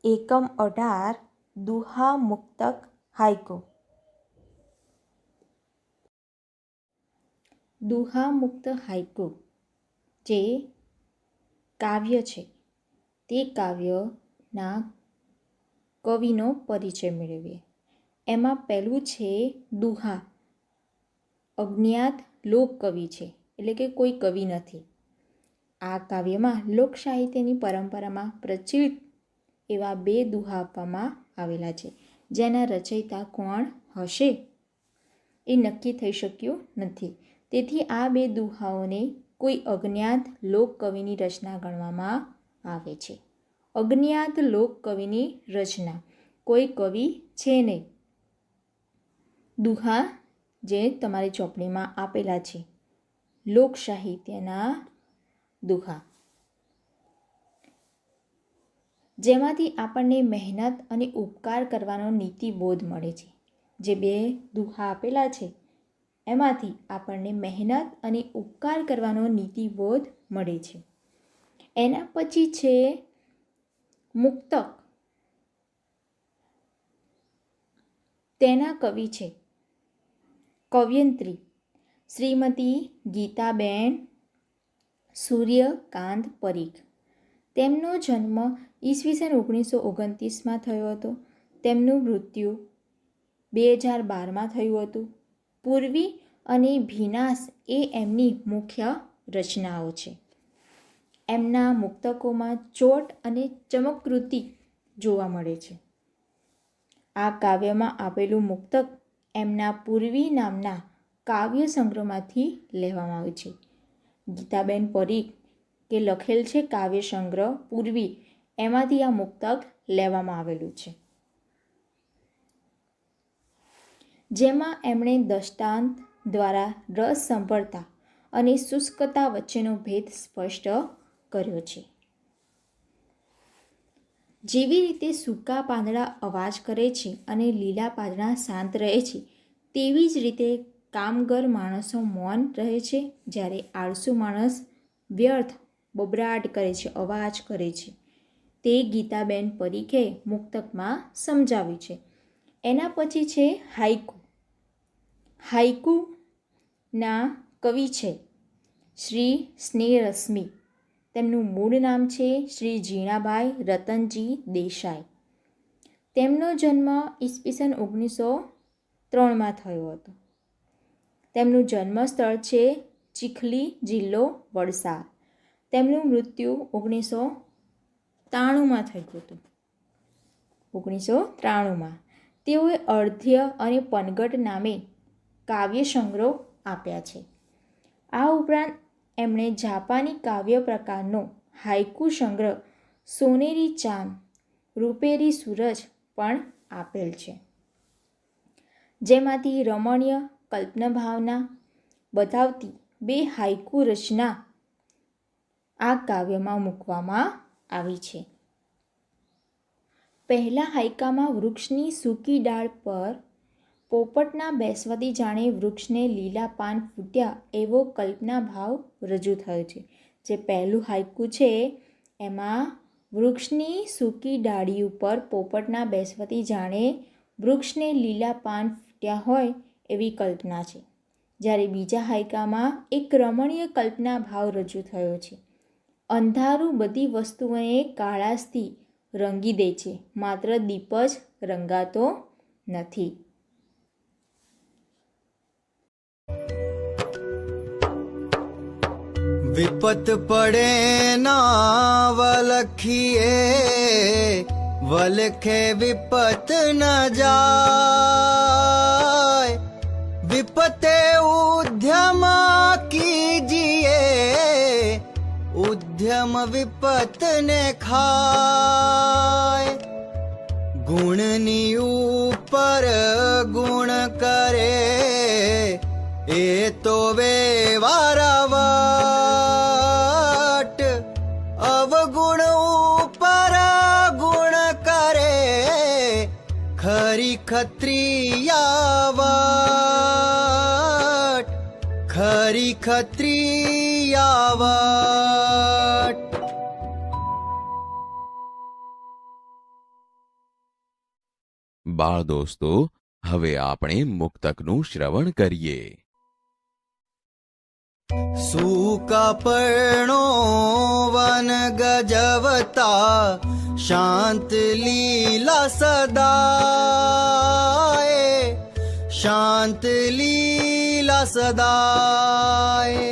એકમ 18 દુહા મુક્તક હાઈકુ. દુહા મુક્ત હાઈકુ જે કાવ્ય છે તે કાવ્યના કવિનો પરિચય મેળવીએ. એમાં પહેલું છે દુહા. અજ્ઞાત લોક કવિ છે, એટલે કે કોઈ કવિ નથી. આ કાવ્યમાં લોક સાહિત્યની પરંપરામાં પ્રચલિત એવા 2 દુહા આપવામાં આવેલા છે, જેના રચયિતા કોણ હશે એ નક્કી થઈ શક્યું નથી. તેથી આ 2 દુહાઓને કોઈ અજ્ઞાત લોક કવિની રચના ગણવામાં આવે છે. અજ્ઞાત લોક કવિની રચના, કોઈ કવિ છે નહીં. દુહા જે તમારી ચોપડીમાં આપેલા છે, લોક સાહિત્યના દુહા, જેમાંથી આપણને મહેનત અને ઉપકાર કરવાનો નીતિબોધ મળે છે. જે 2 દુહા આપેલા છે એમાંથી આપણને મહેનત અને ઉપકાર કરવાનો નીતિબોધ મળે છે. એના પછી છે મુક્તક. તેના કવિ છે કવયંત્રી શ્રીમતી ગીતાબેન સૂર્યકાંત પરીખ. તેમનો જન્મ ઈસવીસન 1929માં થયો હતો. તેમનું મૃત્યુ 2012માં થયું હતું. પૂર્વી અને ભીનાશ એ એમની મુખ્ય રચનાઓ છે. એમના મુક્તકોમાં ચોટ અને ચમકૃતિ જોવા મળે છે. આ કાવ્યમાં આપેલું મુક્તક એમના પૂર્વી નામના કાવ્ય સંગ્રહમાંથી લેવામાં આવ્યું છે. ગીતાબેન પરીખ કે લખેલ છે કાવ્ય સંગ્રહ પૂર્વી, એમાંથી આ મુક્તક લેવામાં આવેલું છે. જેમાં એમણે દૃષ્ટાંત દ્વારા રસ સંભળતા અને શુષ્કતા વચ્ચેનો ભેદ સ્પષ્ટ કર્યો છે. જેવી રીતે સૂકા પાંદડા અવાજ કરે છે અને લીલા પાંદડા શાંત રહે છે, તેવી જ રીતે કામગર માણસો મૌન રહે છે, જ્યારે આળસુ માણસ વ્યર્થ બબડાટ કરે છે, અવાજ કરે છે. તે ગીતાબેન પરીખે મુક્તકમાં સમજાવ્યું છે. એના પછી છે હાઈકુ. હાઈકુના કવિ છે શ્રી સ્નેહરશ્મિ. તેમનું મૂળ નામ છે શ્રી જીણાભાઈ રતનજી દેસાઈ. તેમનો જન્મ ઈસવીસન 1903માં થયો હતો. તેમનું જન્મસ્થળ છે ચીખલી, જિલ્લો વલસાડ. તેમનું મૃત્યુ 1993માં થયું હતું. 1993માં તેઓએ અર્ધ્ય અને પનગટ નામે કાવ્ય સંગ્રહ આપ્યા છે. આ ઉપરાંત એમણે જાપાની કાવ્ય પ્રકારનો હાઈકુ સંગ્રહ સોનેરી ચાંદ, રૂપેરી સૂરજ પણ આપેલ છે. જેમાંથી રમણીય કલ્પના ભાવના બતાવતી 2 હાઈકુ રચના આ કાવ્યમાં મૂકવામાં આવી છે. પહેલા હાઈકામાં વૃક્ષની સૂકી ડાળ પર પોપટના બેસવાથી જાણે વૃક્ષને લીલા પાન ફૂટ્યા એવો કલ્પના ભાવ રજૂ થયો છે. જે પહેલું હાઈકુ છે એમાં વૃક્ષની સૂકી ડાળી ઉપર પોપટના બેસવાથી જાણે વૃક્ષને લીલા પાન ફૂટ્યા હોય એવી કલ્પના છે. જ્યારે બીજા હાઈકામાં એક રમણીય કલ્પના ભાવ રજૂ થયો છે. અંધારું બધી વસ્તુઓને કાળાશથી રંગી દે છે, માત્ર દીપ જ રંગાતો નથી. વિપત પડે ના વલખીએ, વલખે વિપત ન જાય. વિપતે ઉદ્યમ કીજીએ, ઉદ્યમ વિપત ને ખાય. ગુણની ઉપર ગુણ કરે એ તો વેવારાવટ. અવગુણ ઉપર ગુણ કરે ખરી ખત્રિયાવટ, ખરી ખત્રિયાવટ. બાળ દોસ્તો, હવે આપણે મુક્તકનું શ્રવણ કરીએ. સૂકા પર્ણો વન ગજવતા શાંત લીલા સદાય, શાંત લીલા સદાય.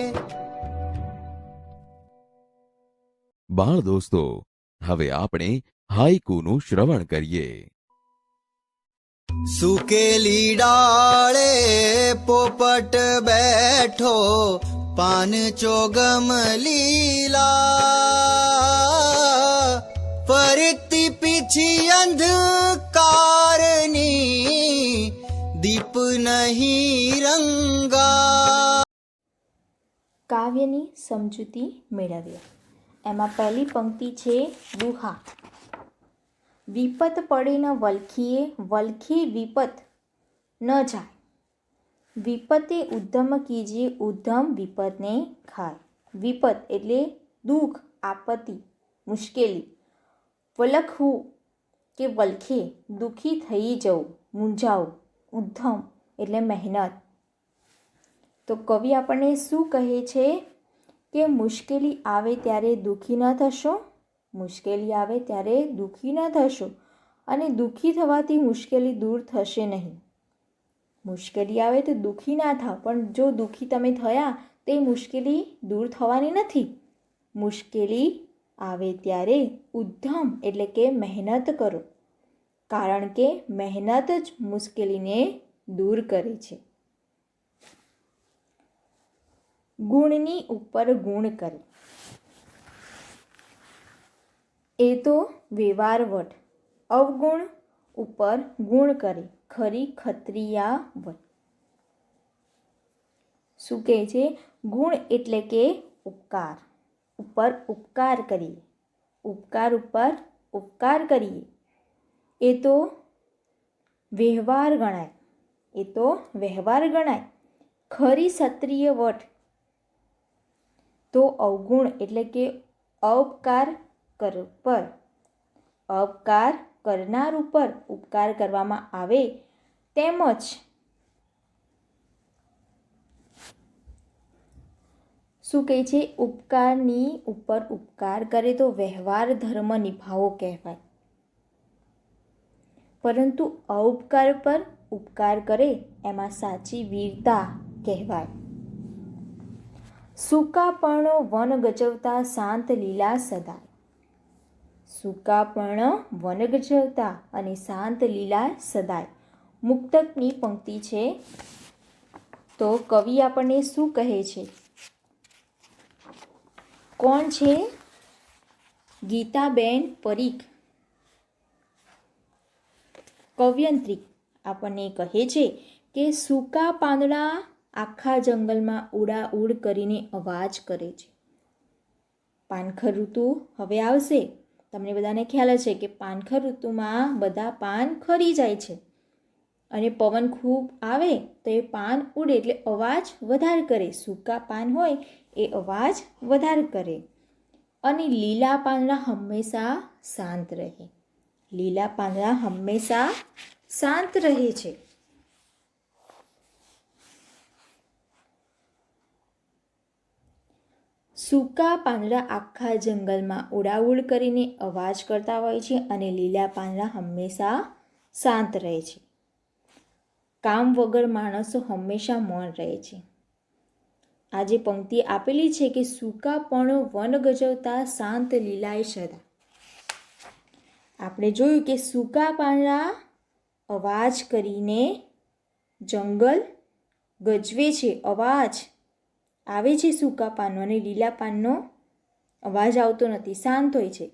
બાળ દોસ્તો, હવે આપણે હાઈકુનું શ્રવણ કરીએ. સુકેલી ડાળે પોપટ બેઠો, પાન ચોગમ લીલા, ફરતી પીછી અંધકારની, દીપ નહીં રંગા. કાવ્યની સમજૂતી મેળવીએ. એમાં પહેલી પંક્તિ છે દુહા. વિપત પડે ન વલખીએ, વલખી વિપત ન જાય. વિપતે ઉદ્ધમ કીજીએ, ઉદ્ધમ વિપતને ખાય. વિપત એટલે દુઃખ, આપત્તિ, મુશ્કેલી. વલખવું કે વલખે દુઃખી થઈ જવું, મૂંઝાવું. ઉદ્ધમ એટલે મહેનત. તો કવિ આપણને શું કહે છે કે મુશ્કેલી આવે ત્યારે દુઃખી ન થશો, મુશ્કેલી આવે ત્યારે દુઃખી ન થશો, અને દુઃખી થવાથી મુશ્કેલી દૂર થશે નહીં. મુશ્કેલી આવે તો દુઃખી ના થાવ, પણ જો દુઃખી તમે થયા તો એ મુશ્કેલી દૂર થવાની નથી. મુશ્કેલી આવે ત્યારે ઉદ્ધમ એટલે કે મહેનત કરો, કારણ કે મહેનત જ મુશ્કેલીને દૂર કરે છે. ગુણની ઉપર ગુણ કરે, એ તો વ્યવહારવટ. અવગુણ ઉપર ગુણ કરે, ખરી ખત્રિયાવટ. શું કહે છે? ગુણ એટલે કે ઉપકાર, ઉપર ઉપકાર કરીએ, ઉપકાર ઉપર ઉપકાર કરીએ. એ તો વ્યવહાર ગણાય, એ તો વ્યવહાર ગણાય. ખરી ક્ષત્રિય વટ. તો અવગુણ એટલે કે અપકાર પર, અપકાર કરનાર ઉપર ઉપકાર કરવામાં આવે તેમજ શું કહે છે? ઉપકારની ઉપર ઉપકાર કરે તો વ્યવહાર ધર્મ નિભાવો કહેવાય, પરંતુ અપકાર પર ઉપકાર કરે એમાં સાચી વીરતા કહેવાય. સૂકા પર્ણો વન ગજવતા શાંત લીલા સદાય. સૂકા પર્ણ વન ગજવતા અને શાંત લીલા સદાય. મુક્તકની પંક્તિ છે. તો કવિ આપણને શું કહે છે? કોણ છે? ગીતાબેન પરીખ કવ્યંત્રી આપણને કહે છે કે સૂકા પાંદડા આખા જંગલમાં ઉડાઉડ કરીને અવાજ કરે છે. પાનખર ઋતુ હવે આવશે. તમને બધાને ખ્યાલ છે કે પાનખર ઋતુમાં બધા પાન ખરી જાય છે અને પવન ખૂબ આવે તો એ પાન ઉડે એટલે અવાજ વધારે કરે. સૂકા પાન હોય એ અવાજ વધારે કરે. અને લીલા પાંદડા હંમેશા શાંત રહે. લીલા પાંદડા હંમેશા શાંત રહે છે. સૂકા પાંદડા આખા જંગલમાં ઉડાઉડ કરીને અવાજ કરતા હોય છે અને લીલા પાંદડા હંમેશા શાંત રહે છે. કામ વગર માણસો હંમેશા મૌન રહે છે. આ જે પંક્તિ આપેલી છે કે સૂકા પર્ણો વન ગજવતા શાંત લીલાય સદા. આપણે જોયું કે સૂકા પાંદડા અવાજ કરીને જંગલ ગજવે છે, અવાજ આવે છે સૂકા પાનનો, અને લીલા પાનનો અવાજ આવતો નથી, શાંત હોય છે.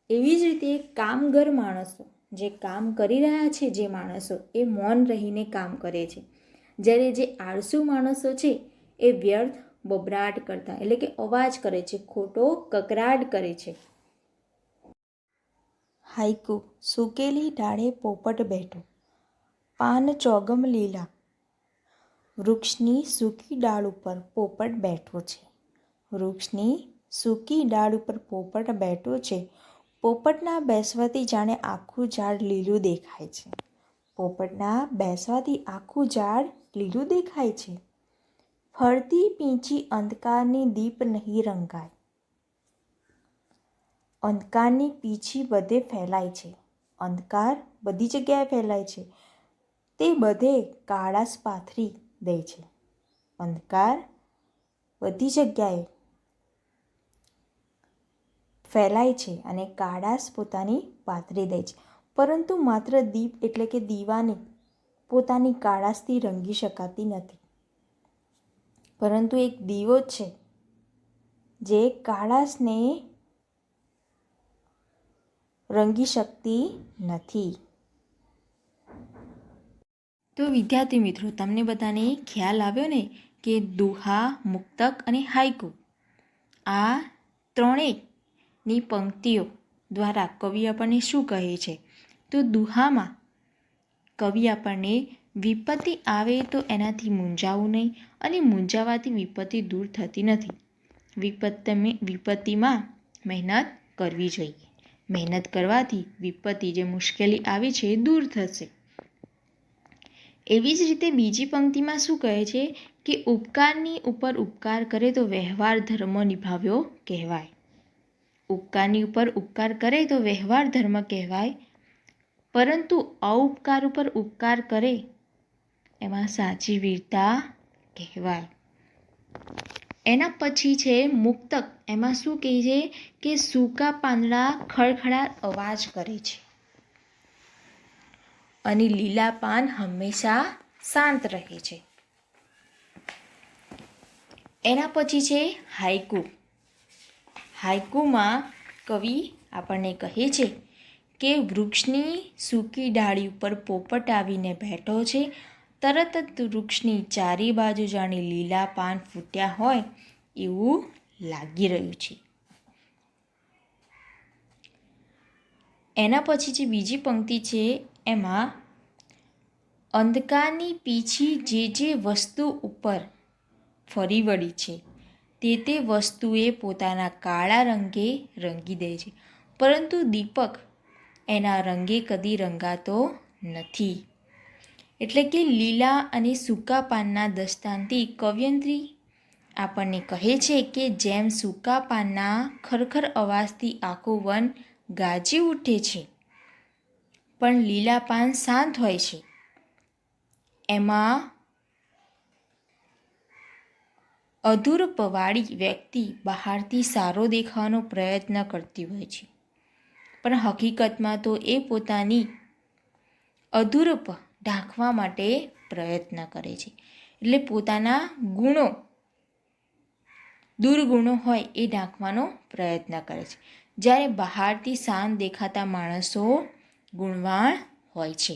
એવી જ રીતે કામગર માણસો જે કામ કરી રહ્યા છે, જે માણસો એ મૌન રહીને કામ કરે છે. જ્યારે જે આળસુ માણસો છે એ વ્યર્થ બબડાટ કરતા એટલે કે અવાજ કરે છે, ખોટો કકરાટ કરે છે. હાઈકુ. સૂકેલી ડાળે પોપટ બેઠો, પાન ચોગમ લીલા. વૃક્ષની સૂકી ડાળ ઉપર પોપટ બેઠો છે. વૃક્ષની સૂકી ડાળ ઉપર પોપટ બેઠો છે. પોપટના બેસવાથી જાણે આખું ઝાડ લીલું દેખાય છે. પોપટના બેસવાથી આખું ઝાડ લીલું દેખાય છે. ફરતી પીંછી અંધકારની દીપ નહીં રંગાય. અંધકારની પીંછી બધે ફેલાય છે. અંધકાર બધી જગ્યાએ ફેલાય છે. તે બધે કાળાશ પાથરી દે છે. અંધકાર બધી જગ્યાએ ફેલાય છે અને કાળાશ પોતાની પાથરી દે છે. પરંતુ માત્ર દીપ એટલે કે દીવાને પોતાની કાળાશથી રંગી શકાતી નથી. પરંતુ એક દીવો છે જે કાળાશને રંગી શકતી નથી. તો વિદ્યાર્થી મિત્રો, તમને બધાને ખ્યાલ આવ્યો ને કે દુહા, મુક્તક અને હાઈકુ આ ત્રણેયની પંક્તિઓ દ્વારા કવિ આપણને શું કહે છે? તો દુહામાં કવિ આપણને વિપત્તિ આવે તો એનાથી મૂંઝાવું નહીં અને મૂંઝાવાથી વિપત્તિ દૂર થતી નથી. વિપત્તિમાં મહેનત કરવી જોઈએ. મહેનત કરવાથી વિપત્તિ જે મુશ્કેલી આવી છે એ દૂર થશે. એવી જ રીતે બીજી પંક્તિમાં શું કહે છે કે ઉપકારની ઉપર ઉપકાર કરે તો વ્યવહાર ધર્મ નિભાવ્યો કહેવાય. ઉપકારની ઉપર ઉપકાર કરે તો વ્યવહાર ધર્મ કહેવાય, પરંતુ અઉપકાર ઉપર ઉપકાર કરે એમાં સાચી વીરતા કહેવાય. એના પછી છે મુક્તક. એમાં શું કહે છે કે સૂકા પાંદડા ખડખડાટ અવાજ કરે છે અને લીલા પાન હંમેશા શાંત રહે છે. એના પછી છે હાઈકુ. હાઈકુમાં કવિ આપણને કહે છે કે વૃક્ષની સૂકી ડાળી ઉપર પોપટ આવીને બેઠો છે. તરત જ વૃક્ષની ચારે બાજુ જાણે લીલા પાન ફૂટ્યા હોય એવું લાગી રહ્યું છે. એના પછી જે બીજી પંક્તિ છે એમાં અંધકારની પીછી જે વસ્તુ ઉપર ફરી વળી છે તે વસ્તુએ પોતાના કાળા રંગે રંગી દે છે, પરંતુ દીપક એના રંગે કદી રંગાતો નથી. એટલે કે લીલા અને સૂકા પાનના દસ્તાનથી કવયંત્રી આપણને કહે છે કે જેમ સૂકા પાનના ખરખર અવાજથી આખું વન ગાજી ઉઠે છે, પણ લીલા પાન શાંત હોય છે. એમાં અધૂરપવાળી વ્યક્તિ બહારથી સારો દેખાવાનો પ્રયત્ન કરતી હોય છે, પણ હકીકતમાં તો એ પોતાની અધૂરપ ઢાંકવા માટે પ્રયત્ન કરે છે. એટલે પોતાના ગુણો, દુર્ગુણો હોય એ ઢાંકવાનો પ્રયત્ન કરે છે. જ્યારે બહારથી શાંત દેખાતા માણસો ગુણવાન હોય છે.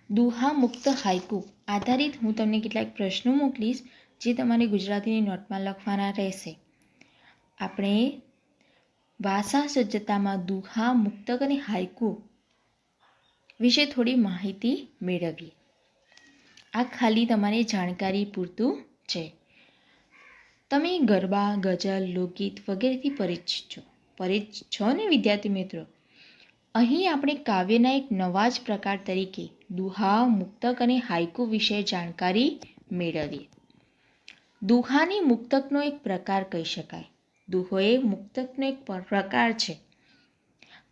દુહા, મુક્ત, હાઈકુ આધારિત હું તમને કેટલાક પ્રશ્નો મોકલીશ જે તમારે ગુજરાતીની નોટમાં લખવાના રહેશે. આપણે ભાષા સજ્જતામાં દુહા, મુક્તક અને હાઈકુ વિશે થોડી માહિતી મેળવીએ. આ ખાલી તમારી જાણકારી પૂરતું છે. તમે ગરબા, ગઝલ, લોકગીત વગેરેથી પરિચિત છો ને વિદ્યાર્થી મિત્રો? અહીં આપણે કાવ્યના એક નવા જ પ્રકાર તરીકે દુહા, મુક્તક અને હાઈકુ વિશે જાણકારી મેળવીએ. દુહાને મુક્તકનો એક પ્રકાર કહી શકાય. દુહો એ મુક્તકનો એક પ્રકાર છે.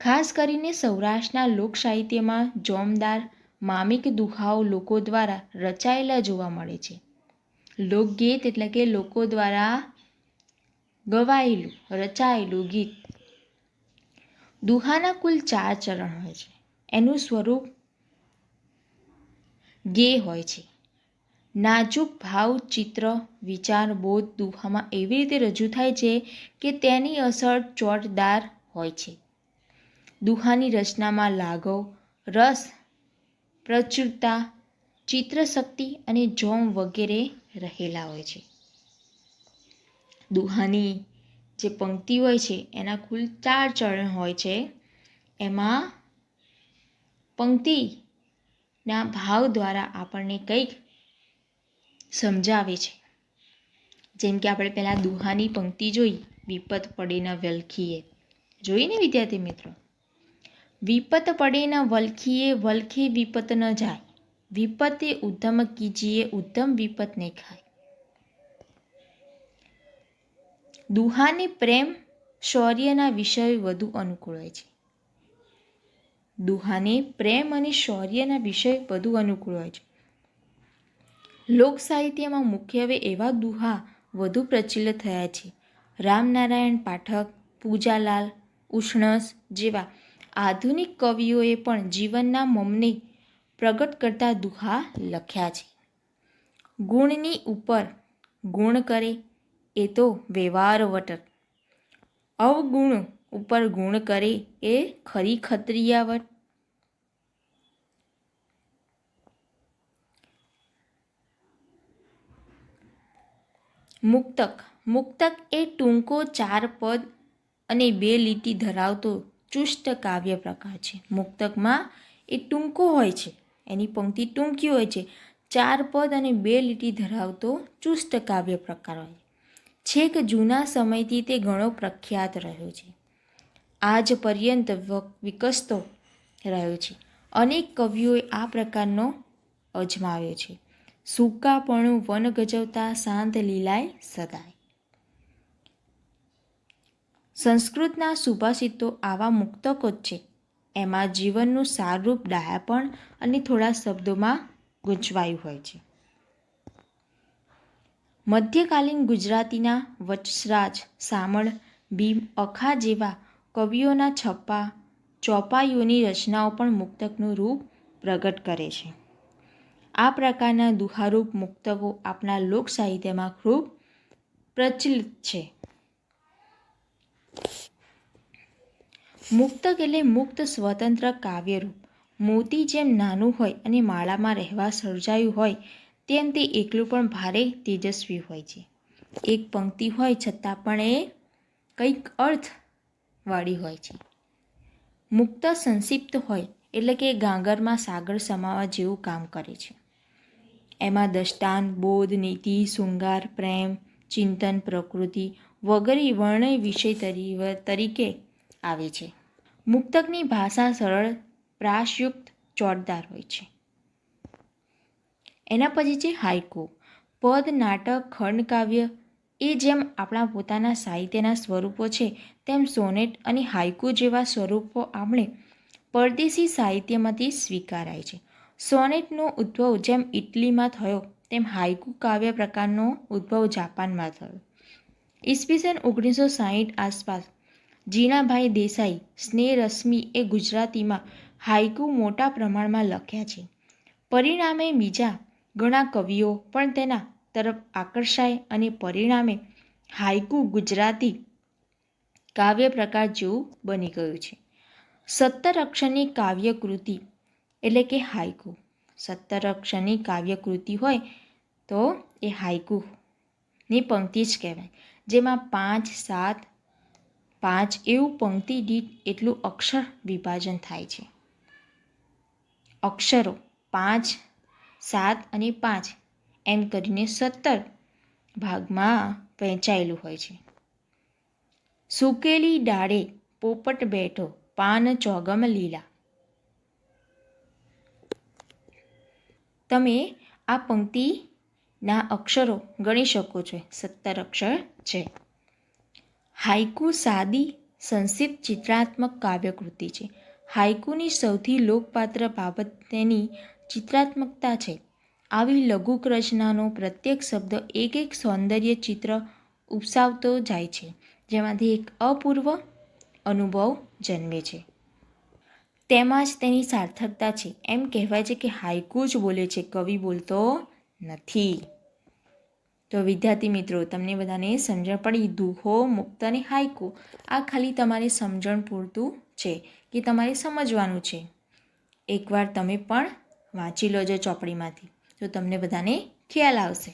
ખાસ કરીને સૌરાષ્ટ્રના લોક સાહિત્યમાં જોમદાર મામિક દુહાઓ લોકો દ્વારા રચાયેલા જોવા મળે છે. લોકગીત એટલે કે લોકો દ્વારા ગવાયેલું, રચાયેલું ગીત. દુહાના કુલ 4 ચરણ હોય છે. એનું સ્વરૂપ ગે હોય છે. નાજુક ભાવ, ચિત્ર, વિચાર, બોધ દુહામાં એવી રીતે રજૂ થાય છે કે તેની અસર ચોટદાર હોય છે. દુહાની રચનામાં લાઘવ, રસ, પ્રચુરતા, ચિત્રશક્તિ અને જોમ વગેરે રહેલા હોય છે. દુહાની જે પંક્તિ હોય છે એના કુલ 4 ચરણ હોય છે. એમાં પંક્તિના ભાવ દ્વારા આપણને કંઈક સમજાવે છે. જેમ કે આપણે પહેલાં દુહાની પંક્તિ જોઈ, વિપત પડે ન વલખીએ, જોઈ ને વિદ્યાર્થી મિત્રો? વિપત પડે ન વલખીએ, વલખે વિપત ન જાય, વિપતે ઉદ્ધમ કીજીએ, ઉદ્ધમ વિપત ને ખાય. દુહાને પ્રેમ શૌર્યના વિષય વધુ અનુકૂળ હોય છે. દુહાને પ્રેમ અને શૌર્યના વિષય વધુ અનુકૂળ હોય છે. લોક સાહિત્યમાં મુખ્યત્વે એવા દુહા વધુ પ્રચલિત થયા છે. રામનારાયણ પાઠક, પૂજાલાલ, ઉષ્ણસ જેવા આધુનિક કવિઓએ પણ જીવનના મમને પ્રગટ કરતા દુહા લખ્યા છે. ગુણની ઉપર ગુણ કરે એ તો વ્યવહાર વટ, અવગુણ ઉપર ગુણ કરે એ ખરી ખત્રિયાવટ. મુક્તક. મુક્તક એ ટૂંકો 4 પદ અને 2 લીટી ધરાવતો ચુષ્ટ કાવ્ય પ્રકાર છે. મુક્તકમાં એ ટૂંકો હોય છે, એની પંક્તિ ટૂંકી હોય છે. 4 પદ અને 2 લીટી ધરાવતો ચુષ્ટ કાવ્ય પ્રકાર હોય છે. છેક જૂના સમયથી તે ઘણો પ્રખ્યાત રહ્યો છે. આજ પર્યંત વિકસતો રહ્યો છે. અનેક કવિઓએ આ પ્રકારનો અજમાવ્યો છે. સૂકાપણું વન ગજવતા શાંત લીલાય સદાય. સંસ્કૃતના સુભાષિતો આવા મુક્તકો જ છે. એમાં જીવનનું સારરૂપ ડાયાપણ અને થોડા શબ્દોમાં ગૂંચવાયું હોય છે. મધ્યકાલીન ગુજરાતીના વચસરાજ, સામળ, ભીમ, અખા જેવા કવિઓના છપ્પા ચોપાઈઓની રચનાઓ પણ મુક્તકનું રૂપ પ્રગટ કરે છે. આ પ્રકારના દુહારૂપ મુક્તકો આપણા લોક સાહિત્યમાં ખૂબ પ્રચલિત છે. મુક્તક એટલે મુક્ત સ્વતંત્ર કાવ્યરૂપ. મોતી જેમ નાનું હોય અને માળામાં રહેવા સર્જાયું હોય તેમ તે એકલું પણ ભારે તેજસ્વી હોય છે. એક પંક્તિ હોય છતાં પણ એ કંઈક અર્થવાળી હોય છે. મુક્ત સંક્ષિપ્ત હોય એટલે કે ગાગરમાં સાગર સમાવા જેવું કામ કરે છે. એમાં દષ્ટાંત, બોધ, નીતિ, શૃંગાર, પ્રેમ, ચિંતન, પ્રકૃતિ વગેરે વર્ણય વિષય તરીકે આવે છે. મુક્તકની ભાષા સરળ, પ્રાસયુક્ત, ચોટદાર હોય છે. એના પછી છે હાઇકુ. પદ, નાટક, ખંડકાવ્ય એ જેમ આપણા પોતાના સાહિત્યના સ્વરૂપો છે તેમ સોનેટ અને હાઇકુ જેવા સ્વરૂપો આપણે પરદેશી સાહિત્યમાંથી સ્વીકારાય છે. સોનેટનો ઉદ્ભવ જેમ ઇટલીમાં થયો તેમ હાઇકુ કાવ્ય પ્રકારનો ઉદ્ભવ જાપાનમાં થયો. ઈસવીસન 1960 આસપાસ જીણાભાઈ દેસાઈ સ્નેહરશ્મિ એ ગુજરાતીમાં હાઇકુ મોટા પ્રમાણમાં લખ્યા છે. પરિણામે બીજા ઘણા કવિઓ પણ તેના તરફ આકર્ષાય અને પરિણામે હાઇકુ ગુજરાતી કાવ્ય પ્રકાર જેવું બની ગયું છે. 17 અક્ષરની કાવ્યકૃતિ એટલે કે હાઇકુ. 17 અક્ષરની કાવ્યકૃતિ હોય તો એ હાઇકુની પંક્તિ જ કહેવાય, જેમાં 5, 7, 5 એવું પંક્તિ દીઠ એટલું અક્ષર વિભાજન થાય છે. અક્ષરો 5, 7 અને 5 એમ કરીને 17 ભાગમાં વહેંચાયેલું હોય છે. સૂકેલી ડાળે પોપટ બેઠો, પાન ચોગમ લીલા. તમે આ પંક્તિના અક્ષરો ગણી શકો છો. 17 અક્ષર છે. હાઇકુ સાદી, સંક્ષિપ્ત ચિત્રાત્મક કાવ્યકૃતિ છે. હાઇકુની સૌથી લોકપાત્ર બાબત તેની ચિત્રાત્મકતા છે. આવી લઘુક રચનાનો પ્રત્યેક શબ્દ એક સૌંદર્ય ચિત્ર ઉપસાવતો જાય છે, જેમાંથી એક અપૂર્વ અનુભવ જન્મે છે. તેમાં જ તેની સાર્થકતા છે. એમ કહેવાય છે કે હાઇકુ જ બોલે છે, કવિ બોલતો નથી. તો વિદ્યાર્થી મિત્રો, તમને બધાને સમજણ પડી. દુહો, મુક્ત અને હાઇકુ આ ખાલી તમારે સમજણ પૂરતું છે કે તમારે સમજવાનું છે. એકવાર તમે પણ વાંચી લોજો ચોપડીમાંથી, તો તમને બધાને ખ્યાલ આવશે.